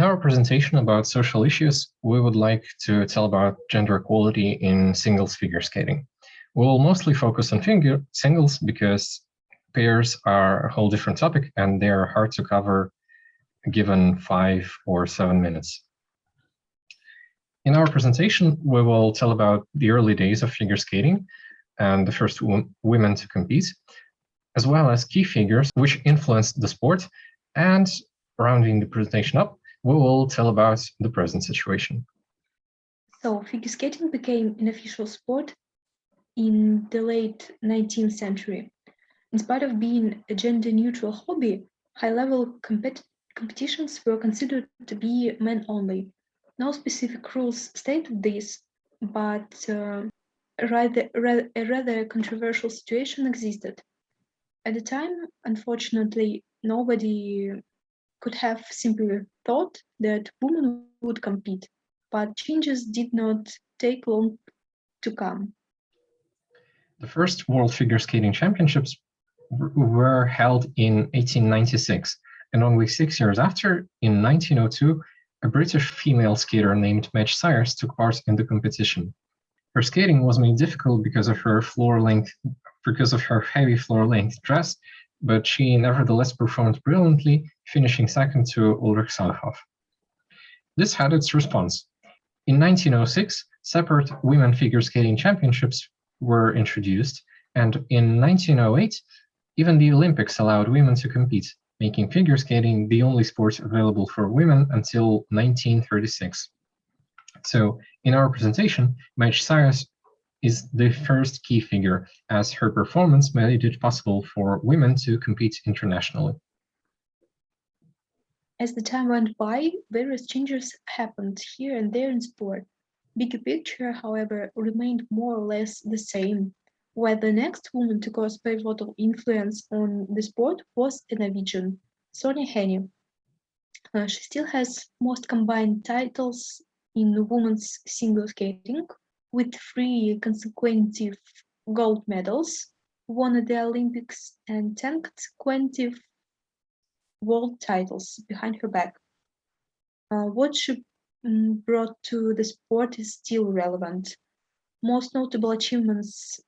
our presentation about social issues, we would like to tell about gender equality in singles figure skating. We'll mostly focus on singles because pairs are a whole different topic and they are hard to cover given 5 or 7 minutes. In our presentation, we will tell about the early days of figure skating and the first women to compete, as well as key figures which influenced the sport. And rounding the presentation up, we will tell about the present situation. So figure skating became an official sport in the late 19th century. In spite of being a gender-neutral hobby, high-level competitions were considered to be men-only. No specific rules stated this, but a rather controversial situation existed. At the time, unfortunately, nobody could have simply thought that women would compete, but changes did not take long to come. The first World Figure Skating Championships were held in 1896, and only 6 years after, in 1902, a British female skater named Madge Syres took part in the competition. Her skating was made difficult because of her heavy floor length dress, but she nevertheless performed brilliantly, finishing second to Ulrich Salchow. This had its response. In 1906, separate women figure skating championships were introduced, and in 1908, even the Olympics allowed women to compete, making figure skating the only sport available for women until 1936. So, in our presentation, Madge Syres is the first key figure, as her performance made it possible for women to compete internationally. As the time went by, various changes happened here and there in sport. Bigger picture, however, remained more or less the same, where the next woman to cause pivotal influence on the sport was a Norwegian, Sonja Henie. She still has most combined titles in women's single skating, with 3 consecutive gold medals, won at the Olympics, and 10 consecutive world titles behind her back. What she brought to the sport is still relevant. Most notable achievements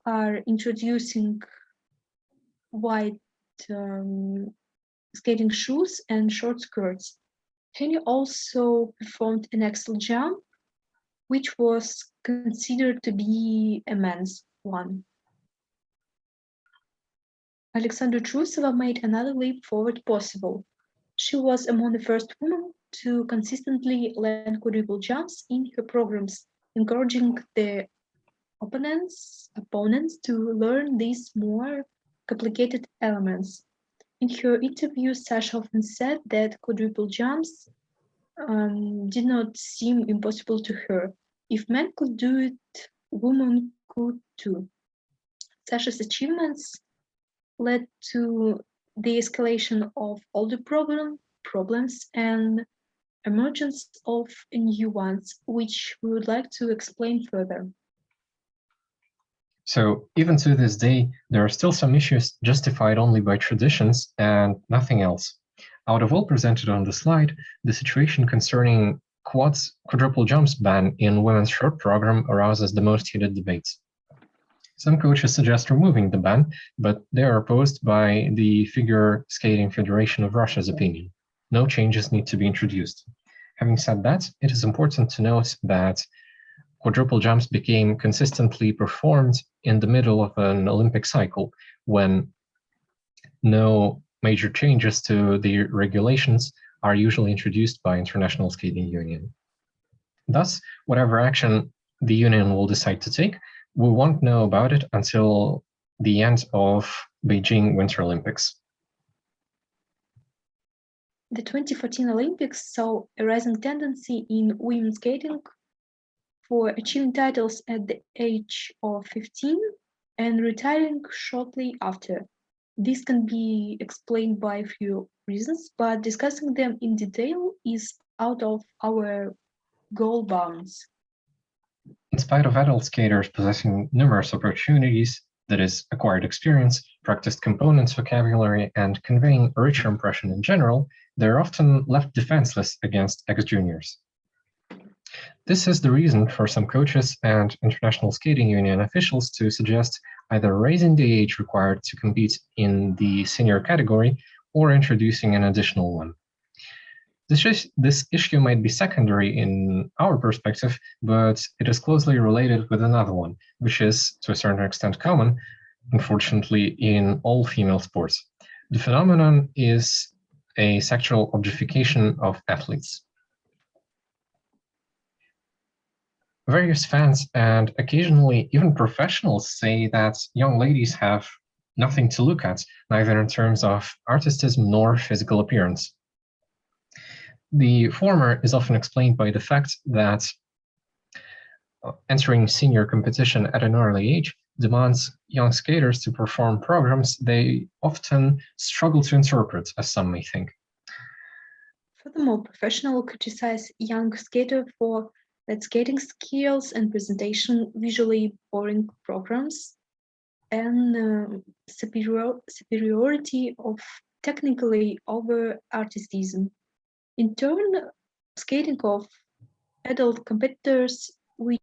are introducing white skating shoes and short skirts. Henie also performed an axel jump, which was considered to be a men's one. Alexandra Trusova made another leap forward possible. She was among the first women to consistently land quadruple jumps in her programs, encouraging the opponents to learn these more complicated elements. In her interview, Sasha often said that quadruple jumps did not seem impossible to her. If men could do it, women could too. Sasha's achievements led to the escalation of older problems and emergence of new ones, which we would like to explain further. So even to this day, there are still some issues justified only by traditions and nothing else. Out of all presented on the slide, the situation concerning quadruple jumps ban in women's short program arouses the most heated debates. Some coaches suggest removing the ban, but they are opposed by the Figure Skating Federation of Russia's opinion. No changes need to be introduced. Having said that, it is important to note that quadruple jumps became consistently performed in the middle of an Olympic cycle when no major changes to the regulations are usually introduced by International Skating Union. Thus, whatever action the union will decide to take, we won't know about it until the end of Beijing Winter Olympics. The 2014 Olympics saw a rising tendency in women's skating for achieving titles at the age of 15 and retiring shortly after. This can be explained by a few reasons, but discussing them in detail is out of our goal bounds. In spite of adult skaters possessing numerous opportunities, that is, acquired experience, practiced components, vocabulary, and conveying a richer impression in general, they're often left defenseless against ex-juniors. This is the reason for some coaches and International Skating Union officials to suggest either raising the age required to compete in the senior category or introducing an additional one. This issue might be secondary in our perspective, but it is closely related with another one, which is, to a certain extent, common, unfortunately, in all female sports. The phenomenon is a sexual objectification of athletes. Various fans and occasionally even professionals say that young ladies have nothing to look at, neither in terms of artistism nor physical appearance. The former is often explained by the fact that entering senior competition at an early age demands young skaters to perform programs they often struggle to interpret, as some may think. Furthermore, professionals criticize young skaters for that skating skills and presentation visually boring programs and superiority of technically over artistism. In turn, skating of adult competitors, which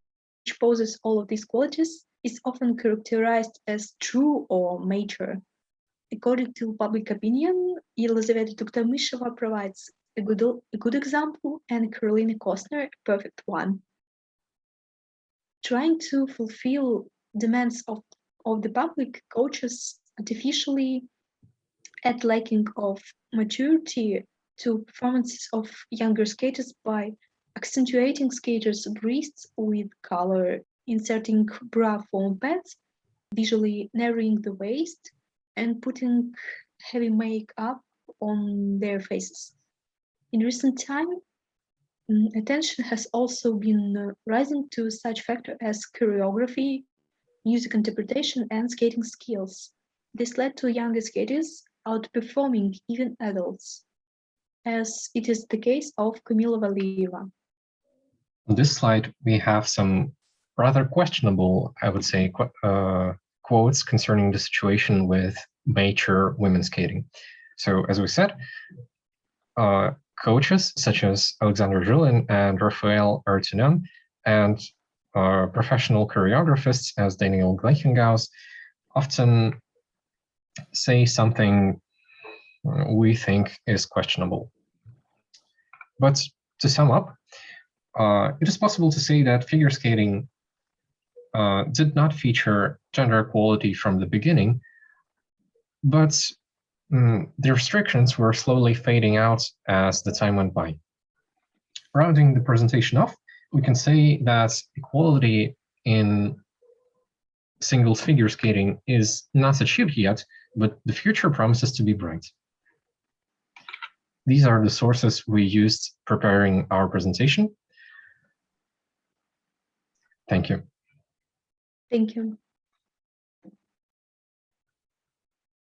possess all of these qualities, is often characterized as true or mature. According to public opinion, Elizaveta Tuktamisheva provides a good example, and Karolina Kostner a perfect one. Trying to fulfill demands of the public, coaches artificially add lacking of maturity to performances of younger skaters by accentuating skaters' breasts with color, inserting bra form pads, visually narrowing the waist, and putting heavy makeup on their faces. In recent time, attention has also been rising to such factors as choreography, music interpretation, and skating skills. This led to younger skaters outperforming even adults, as it is the case of Kamila Valieva. On this slide, we have some rather questionable, I would say, quotes concerning the situation with mature women skating. So, as we said, coaches such as Alexander Zhulin and Rafael Artunan, and professional choreographers as Daniel Gleichengaus often say something we think is questionable. But to sum up, it is possible to say that figure skating did not feature gender equality from the beginning, but the restrictions were slowly fading out as the time went by. Rounding the presentation off, we can say that equality in singles figure skating is not achieved yet, but the future promises to be bright. These are the sources we used preparing our presentation. Thank you. Thank you.